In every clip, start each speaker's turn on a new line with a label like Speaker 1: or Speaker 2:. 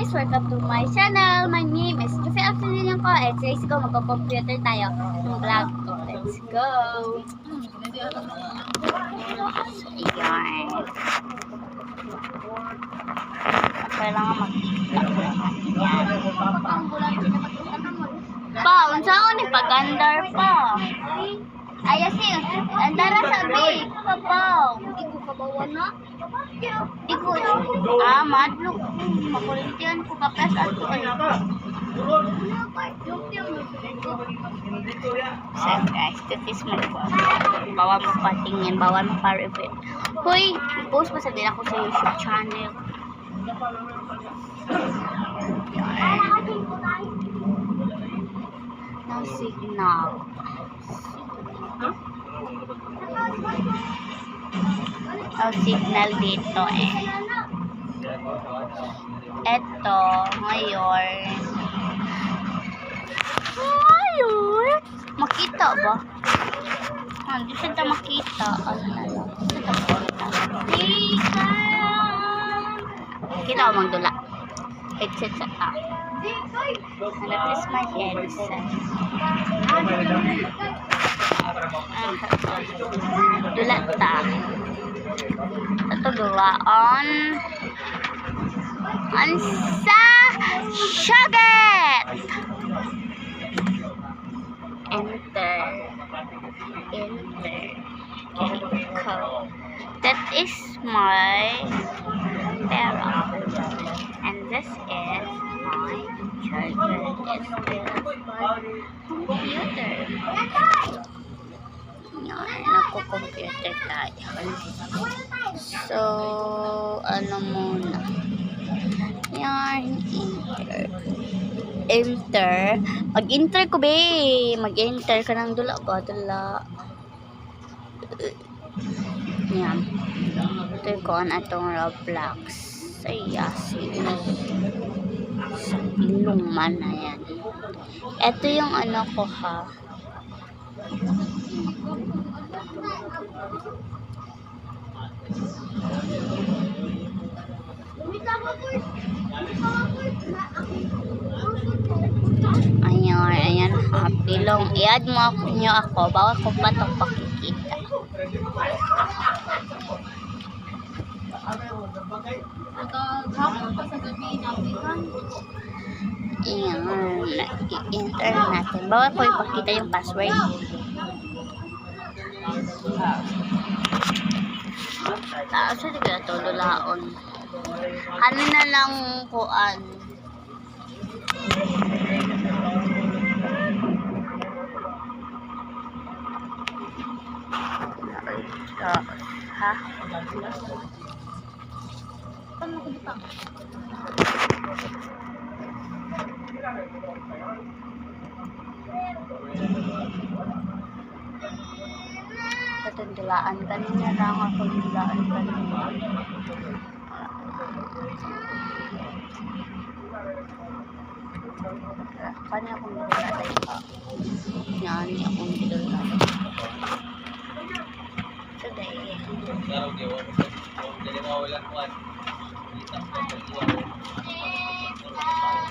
Speaker 1: guys! Welcome to my channel. My name is Josie Afternoon ko. And today's ko, mag-computer tayo ng vlog ko. Let's go! So, ayan. Kailangan makita. Ayan. Pa, unsa ko ni pagandar pa. Ayasin, andara sabi. Papaw. Hindi ko kabawan na. Hindi ko. Madlo. Makulintian ko kapas ato eh. So guys, this is my vlog. Bawal mo patingin, bawal mo pa-review. Hoy, i-post mo sa din ako sa YouTube channel. No signal. No signal dito eh. Eto, ngayon. Makita ba? Hindi siya makita. Ano na lang. Kita ko magdula. Headset sa ta. And that is my headset. Dula ta. Ito dula on sa Shaget. Enter. Code. That is my pera. And this is my charger. This is my computer. Yan, nagko-computer tayo. So, ano muna? Yan, enter. Mag-enter ko, be. Mag-enter ka ng dula ba? Dula. Yan. Ito ko ang atong Roblox. Saya, sa inuman na yan. Ito yung ano ko ha. Ayan, happy long. I-add mo nyo ako. Bawal ko pa itong pakikita. Ayan, i-enter natin. Bawal ko ipakita yung password. Tapos hindi ko na ito lulaon. Ano na lang kuan. Ha? Paano ko dito? Tulaan kanina lang ako tulaan kanina. Kanya akong nilala pa. Yan, akong nilala. Today.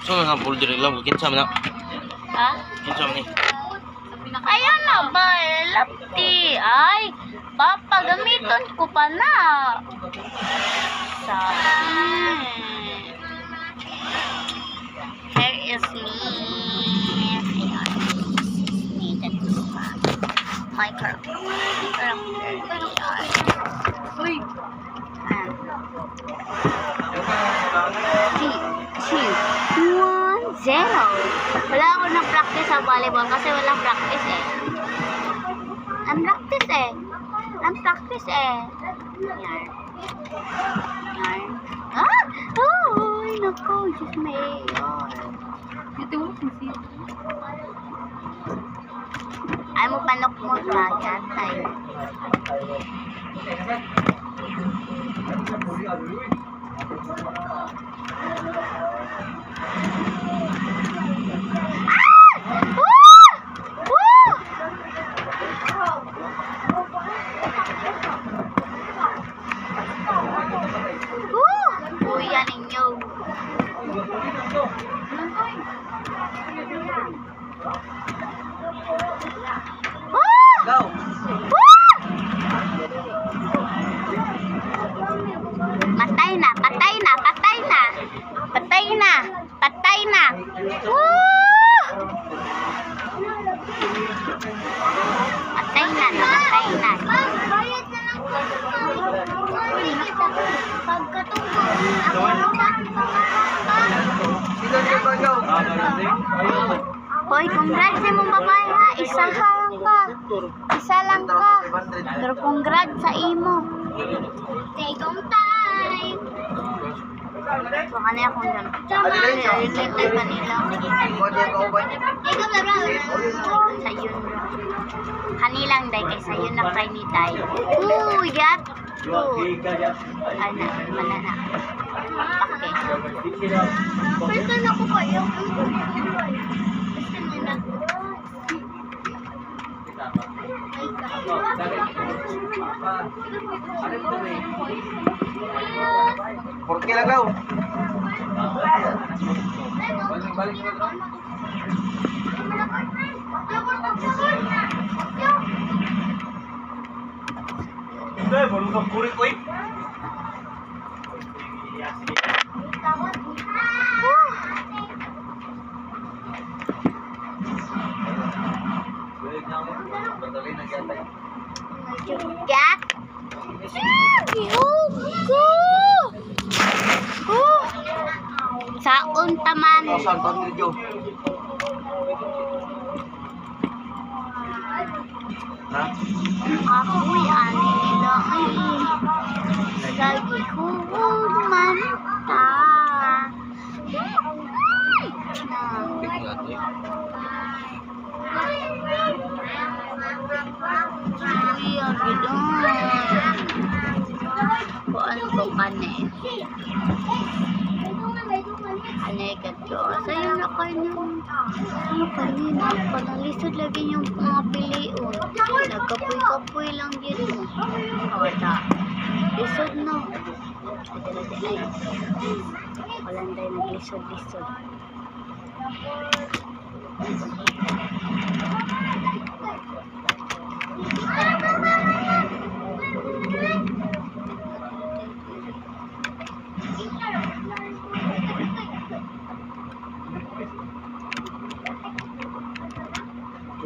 Speaker 2: So, nga folder lang. Kinsa man na?
Speaker 1: Ha?
Speaker 2: Kinsa man ni?
Speaker 1: Ayan na ba? Lapti. Ay, papa, gamiton ko pa na. Here is me. Ayan. Me, that is my character. Ayan. Uy. 3, 2, 1, 0. Wala ako na practice sa volleyball kasi walang practice eh. Ang practice eh. Yan. Ay, naku, Diyos may. Ito mo siya. Ay mo panok mo ba? Yatay. Kuya ninyo. Uy, congrats sa mong babae ha. Isa lang ka. Isa lang ka. Pero congrats sa imo. Take home time. So, kanina akong dyan. Relate tayo kanila. Sa yun. Kanilang day kay sa yun na try ni day. Ooh, yat. Ana, manana. Okay. First time ako kayo.
Speaker 3: ¿Por qué la cago? Baru kau kurik koi.
Speaker 1: Gat. Saon taman.
Speaker 3: Saan pa video? Ha?
Speaker 1: Ako'y ani nila ay lagi kong manta. Uy, ang gano'n. Kuan ko kane. Ane kadto. Sa'yo na kayo. Ano kanina? Panalisod lagi yung mga piliun. Nagkapoy-kapoy lang dito. Kawata. Lisod no. Walang tayo naglisod-lisod.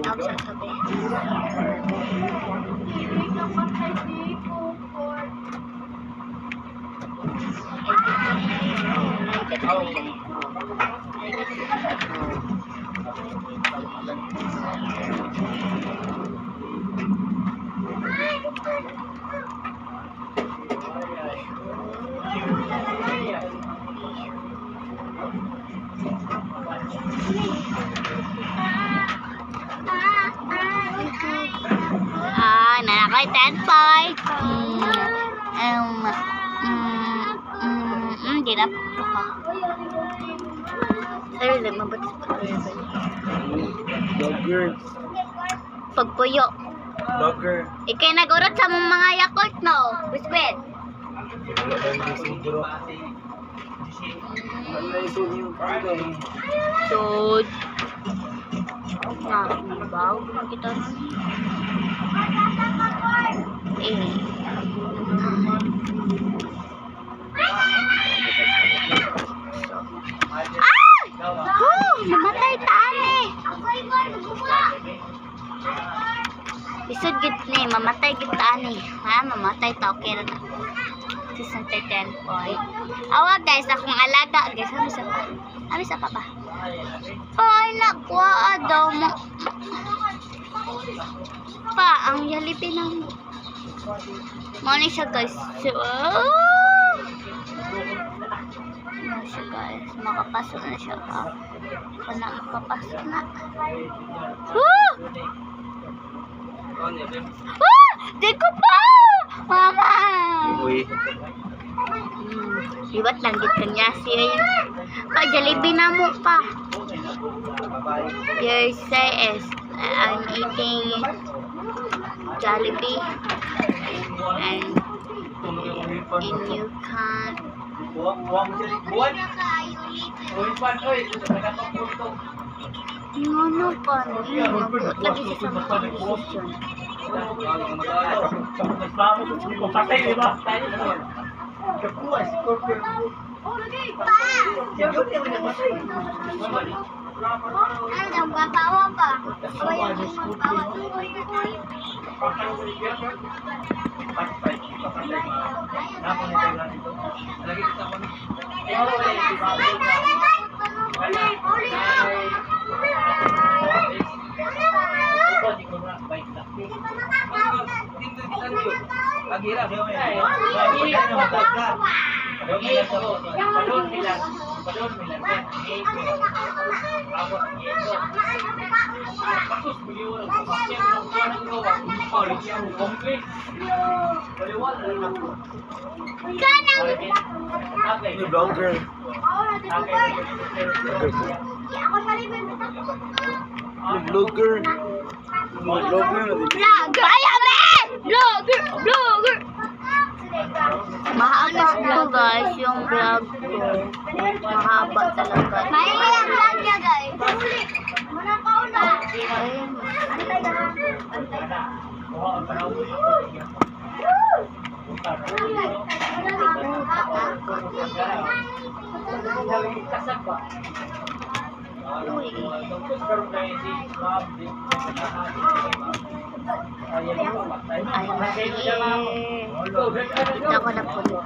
Speaker 1: Ako sasabihin. Nanakay 10 point. Di na po ka. Pero lumabot sa pagkakas.
Speaker 3: Vlogger.
Speaker 1: Pagpuyo.
Speaker 3: Vlogger.
Speaker 1: Ikay nag-urot sa mong mga Yakult, no? Bisbet.
Speaker 3: Wala lang yung siguro. Wala yung yung kagay.
Speaker 1: Sud. Bago na kita rin. Namatay taan eh. Isod git ni, mamatay git taan eh. Ha, mamatay ta, okay na. 10 point. Awa guys, akong alaga guys. Ano sa pa ba? Ay, nakuha daw mo. Pa, ang yalipin ng money siya guys. So, ano siya guys. Makapasok na siya pa. Wala makapasok na. Di ko pa! Mama!
Speaker 3: Uy.
Speaker 1: Liwat lang git kanya siya yun. Pa, Jollibee na mo pa. Your say is I'm eating Jollibee and you can't. Ano pa niya? Lagi siya sa mga decision. Ano daw, gatawa pa? Lagi kita
Speaker 3: Ini vlogger. Ini vlogger. Mga vlogger.
Speaker 1: Vlogger! Ayaw ba? Vlogger! Vlogger! Mahaba to guys yung vlog ko. Mahaba talaga. Mahaba yung vlog niya guys. Ayun. Uy. Ay, kita ko na punta.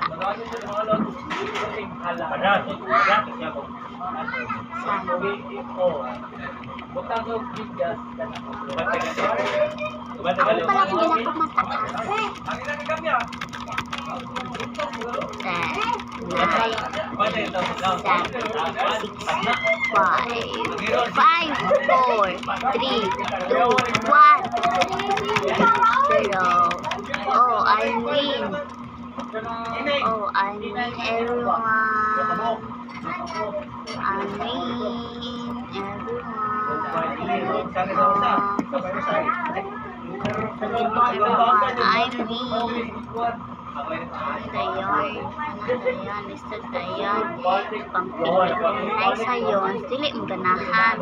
Speaker 1: Ako pala kung ginagawa Five, four, three, two, one, zero. Oh, I win. Oh, I win, everyone. I win, everyone. I win. Dayon, lista dayon. Pangpili ay sayon, dili mo ganahan.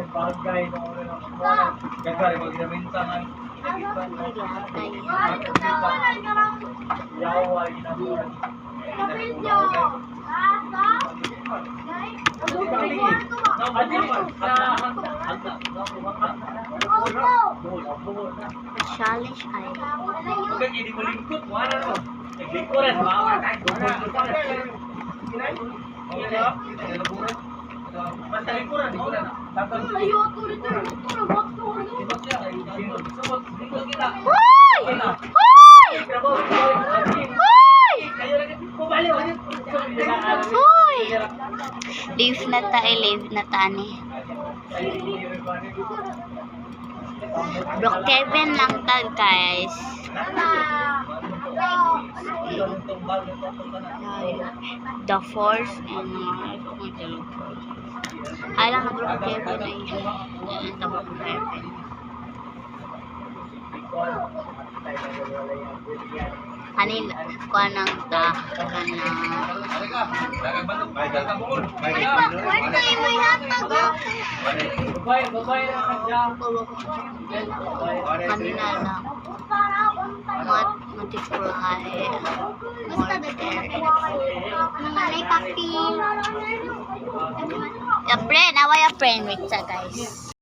Speaker 1: Challenge ay Leave na ta, leave na tani. Bro Kevin lang tag guys. The Force and ay lang na Bro Kevin ay the Bro Kevin. Kanin ko nang ta kanang kanina lang multiply nangalay papi a friend, away a friend with sa guys.